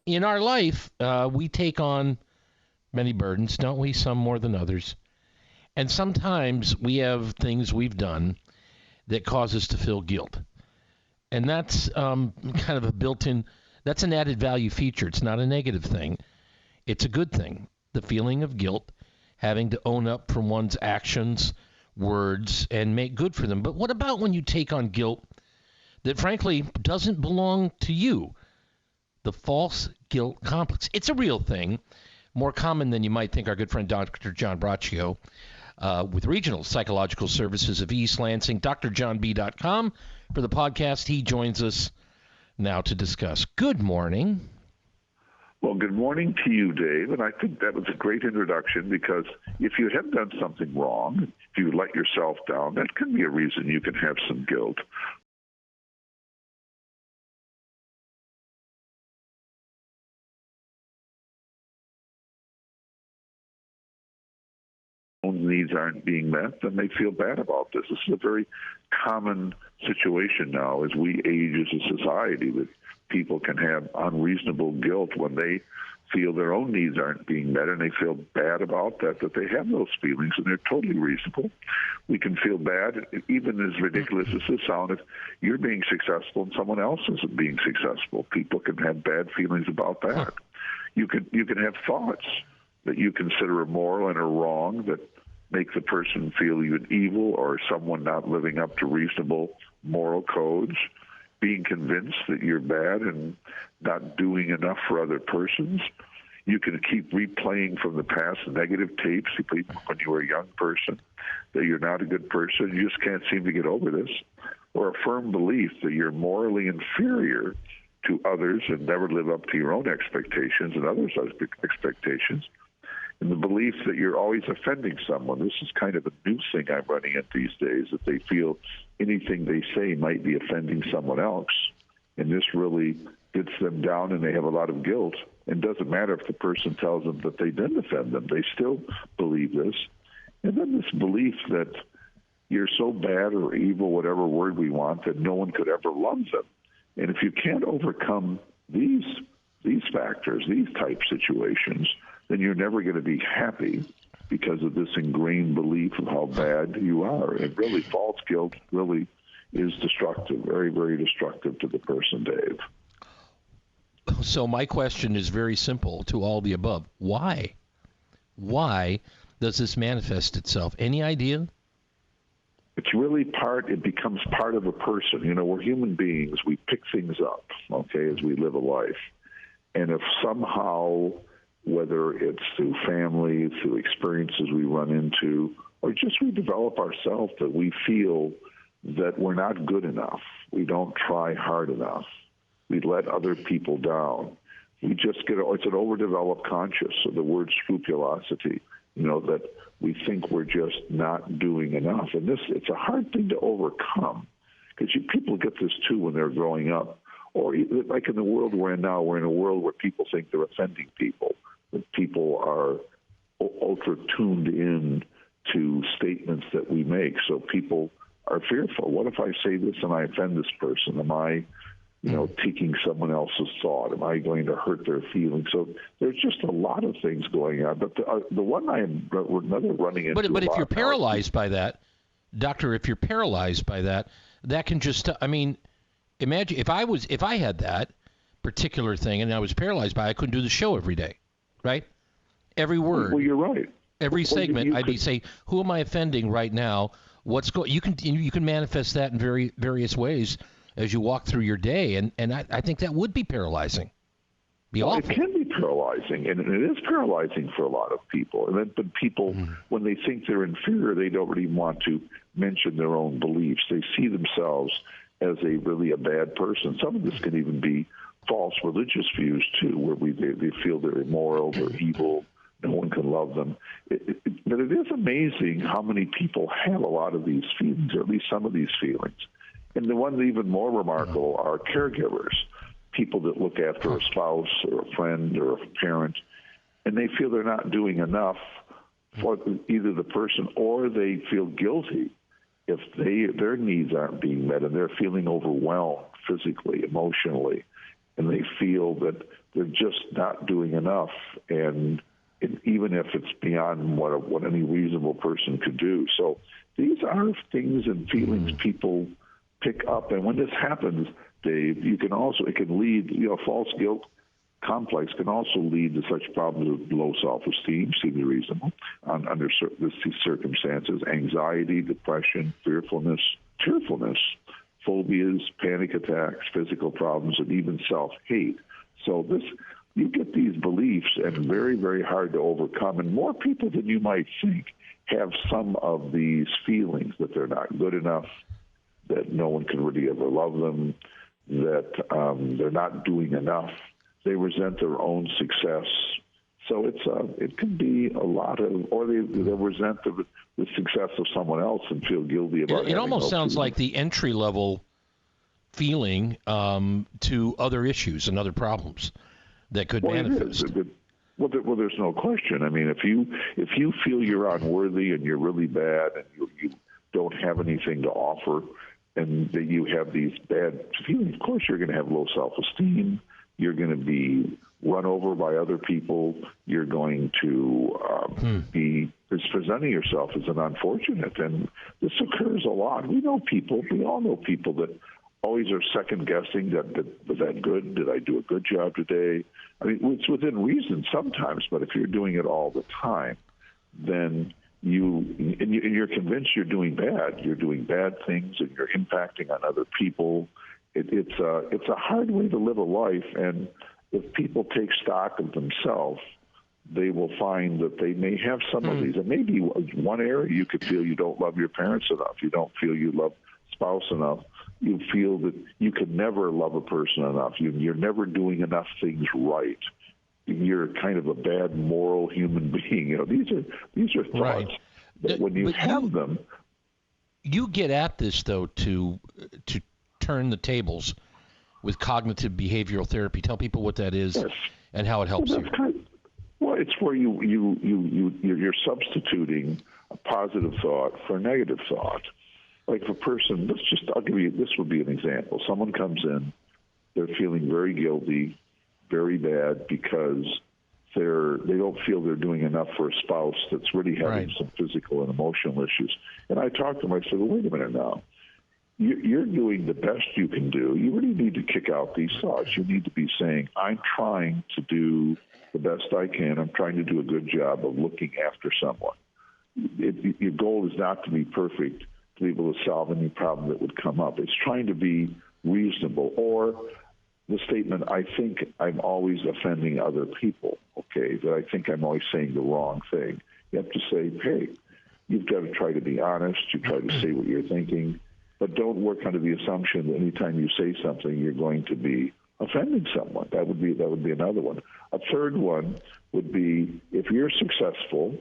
in our life, we take on many burdens, don't we? Some more than others. And sometimes we have things we've done that cause us to feel guilt. And that's kind of a built-in, that's an added value feature. It's not a negative thing. It's a good thing. The feeling of guilt, having to own up from one's actions, words, and make good for them. But what about when you take on guilt that frankly doesn't belong to you? The false guilt complex. It's a real thing, more common than you might think. Our good friend Dr. John Braccio with Regional Psychological Services of East Lansing, drjohnb.com for the podcast. He joins us now to discuss. Good morning. Well, good morning to you, Dave, and I think that was a great introduction because if you have done something wrong, if you let yourself down, that can be a reason you can have some guilt. Needs aren't being met, then they feel bad about this. This is a very common situation now as we age as a society, that people can have unreasonable guilt when they feel their own needs aren't being met, and they feel bad about that they have those feelings, and they're totally reasonable. We can feel bad, even as ridiculous as this sounds, if you're being successful and someone else isn't being successful. People can have bad feelings about that. You can have thoughts that you consider immoral and are wrong that make the person feel even evil or someone not living up to reasonable moral codes, being convinced that you're bad and not doing enough for other persons. You can keep replaying from the past negative tapes when you were a young person that you're not a good person. You just can't seem to get over this. Or a firm belief that you're morally inferior to others and never live up to your own expectations and others' expectations. And the belief that you're always offending someone. This is kind of a new thing I'm running into these days, that they feel anything they say might be offending someone else. And this really gets them down, and they have a lot of guilt. It doesn't matter if the person tells them that they didn't offend them. They still believe this. And then this belief that you're so bad or evil, whatever word we want, that no one could ever love them. And if you can't overcome these factors, these type situations, then you're never going to be happy because of this ingrained belief of how bad you are. And really, false guilt really is destructive, very, very destructive to the person, Dave. So my question is very simple to all the above. Why? Why does this manifest itself? Any idea? It's really it becomes part of a person. You know, we're human beings. We pick things up, okay, as we live a life. And if somehow, whether it's through family, through experiences we run into, or just we develop ourselves, that we feel that we're not good enough. We don't try hard enough. We let other people down. We just it's an overdeveloped conscience, so the word scrupulosity, that we think we're just not doing enough. And it's a hard thing to overcome, because people get this too when they're growing up. Or like in the world we're in now, we're in a world where people think they're offending people, that people are ultra tuned in to statements that we make. So people are fearful. What if I say this and I offend this person? Am I, taking someone else's thought? Am I going to hurt their feelings? So there's just a lot of things going on. But the one I'm running into. But if you're paralyzed by that, Doctor, if you're paralyzed by that, that can just, imagine if I had that particular thing and I was paralyzed by it, I couldn't do the show every day, right? Every word. Well, you're right. Every segment, I'd be saying, who am I offending right now? You can manifest that in various ways as you walk through your day, and I think that would be paralyzing. Awful. It can be paralyzing, and it is paralyzing for a lot of people. But people, when they think they're inferior, they don't really want to mention their own beliefs. They see themselves as really a bad person. Some of this can even be false religious views too, where they feel they're immoral, they're evil, no one can love them. But it is amazing how many people have a lot of these feelings, or at least some of these feelings. And the one even more remarkable are caregivers, people that look after a spouse or a friend or a parent, and they feel they're not doing enough for either the person, or they feel guilty if their needs aren't being met, and they're feeling overwhelmed physically, emotionally. and they feel that they're just not doing enough, and even if it's beyond what any reasonable person could do. So these are things and feelings people pick up, and when this happens, Dave, it can lead, false guilt complex can also lead to such problems as low self-esteem, seem to be reasonable, under these circumstances, anxiety, depression, fearfulness, tearfulness, phobias, panic attacks, physical problems, and even self-hate. So you get these beliefs, and very, very hard to overcome. And more people than you might think have some of these feelings that they're not good enough, that no one can really ever love them, that they're not doing enough. They resent their own success. So it can be a lot of, or they resent the success of someone else and feel guilty about it. It almost sounds like the entry-level feeling to other issues and other problems that could manifest. Well, there's no question. I mean, if you feel you're unworthy and you're really bad and you don't have anything to offer, and that you have these bad feelings, of course you're going to have low self-esteem. You're going to be run over by other people. You're going to be presenting yourself as an unfortunate. And this occurs a lot. We all know people that always are second-guessing was that good? Did I do a good job today? I mean, it's within reason sometimes, but if you're doing it all the time, then you're convinced you're doing bad. You're doing bad things, and you're impacting on other people. It's a hard way to live a life, and if people take stock of themselves, they will find that they may have some of these. And maybe one area you could feel you don't love your parents enough. You don't feel you love spouse enough. You feel that you could never love a person enough. You're never doing enough things right. You're kind of a bad moral human being. These are thoughts right. that when you have them. You get at this, though, to turn the tables with cognitive behavioral therapy. Tell people what that is and how it helps you. It's where you're substituting a positive thought for a negative thought. Like if a person, this would be an example. Someone comes in, they're feeling very guilty, very bad because they don't feel they're doing enough for a spouse that's really having some physical and emotional issues. And I talked to them, I said, well, wait a minute now. You're doing the best you can do. You really need to kick out these thoughts. You need to be saying, I'm trying to do the best I can. I'm trying to do a good job of looking after someone. Your goal is not to be perfect, to be able to solve any problem that would come up. It's trying to be reasonable. Or the statement, I think I'm always offending other people, okay, that I think I'm always saying the wrong thing. You have to say, hey, you've got to try to be honest. You try to say what you're thinking. But don't work under the assumption that anytime you say something, you're going to be offending someone. That would be another one. A third one would be, if you're successful,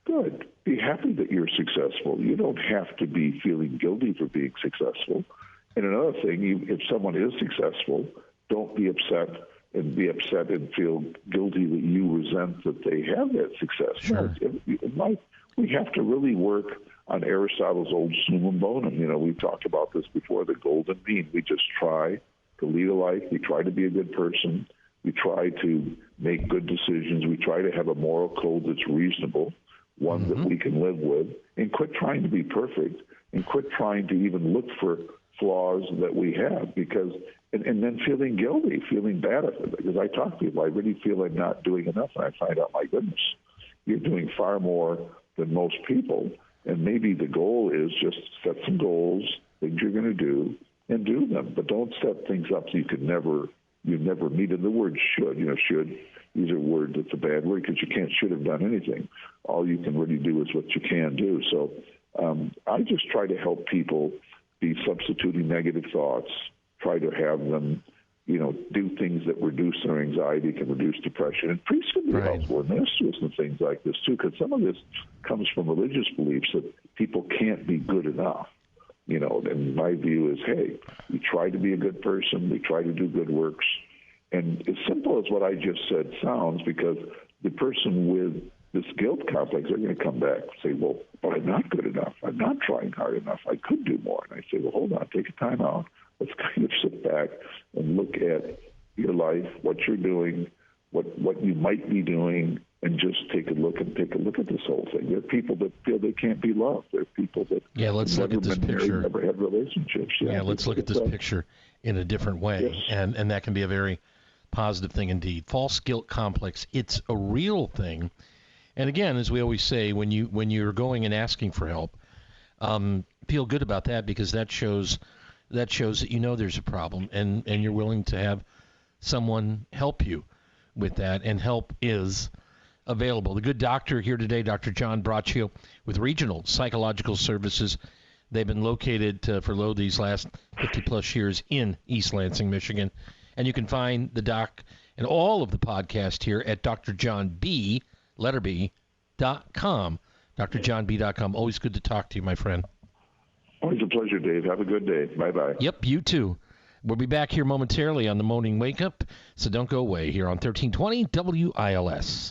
good. Be happy that you're successful. You don't have to be feeling guilty for being successful. And another thing, if someone is successful, don't be upset and feel guilty that you resent that they have that success. Sure. We have to really work on Aristotle's old summum bonum. We've talked about this before, the golden mean. We just try to lead a life. We try to be a good person. We try to make good decisions. We try to have a moral code that's reasonable, one that we can live with, and quit trying to be perfect and quit trying to even look for flaws that we have and then feeling guilty, feeling bad at it. Because I talk to people, I really feel I'm not doing enough, and I find out, my goodness, you're doing far more than most people. And maybe the goal is just set some goals, things you're going to do, and do them. But don't set things up so you never meet. And the word should, should, these are words, it's a bad word because you can't should have done anything. All you can really do is what you can do. So I just try to help people be substituting negative thoughts, try to have them, do things that reduce their anxiety, can reduce depression. And priests can be helpful in this and things like this, too, because some of this comes from religious beliefs that people can't be good enough. And my view is, hey, we try to be a good person. We try to do good works. And as simple as what I just said sounds, because the person with this guilt complex, they're going to come back and say, well, but I'm not good enough. I'm not trying hard enough. I could do more. And I say, well, hold on, take a time out. Let's kind of sit back and look at, your life, what you're doing, what you might be doing, and just take a look at this whole thing. There are people that feel they can't be loved. There are people that let's look at this picture. Never had relationships. Let's look at this picture in a different way, yes. and that can be a very positive thing indeed. False guilt complex, it's a real thing. And again, as we always say, when you're going and asking for help, feel good about that, because that shows that you know there's a problem, and you're willing to have someone help you with that, and help is available. The good doctor here today, Dr. John Braccio with Regional Psychological Services. They've been located for these last 50-plus years in East Lansing, Michigan. And you can find the doc and all of the podcast here at drjohnb.com. drjohnb.com. Always good to talk to you, my friend. Always a pleasure, Dave. Have a good day. Bye-bye. Yep, you too. We'll be back here momentarily on the Morning Wake Up, so don't go away here on 1320 WILS.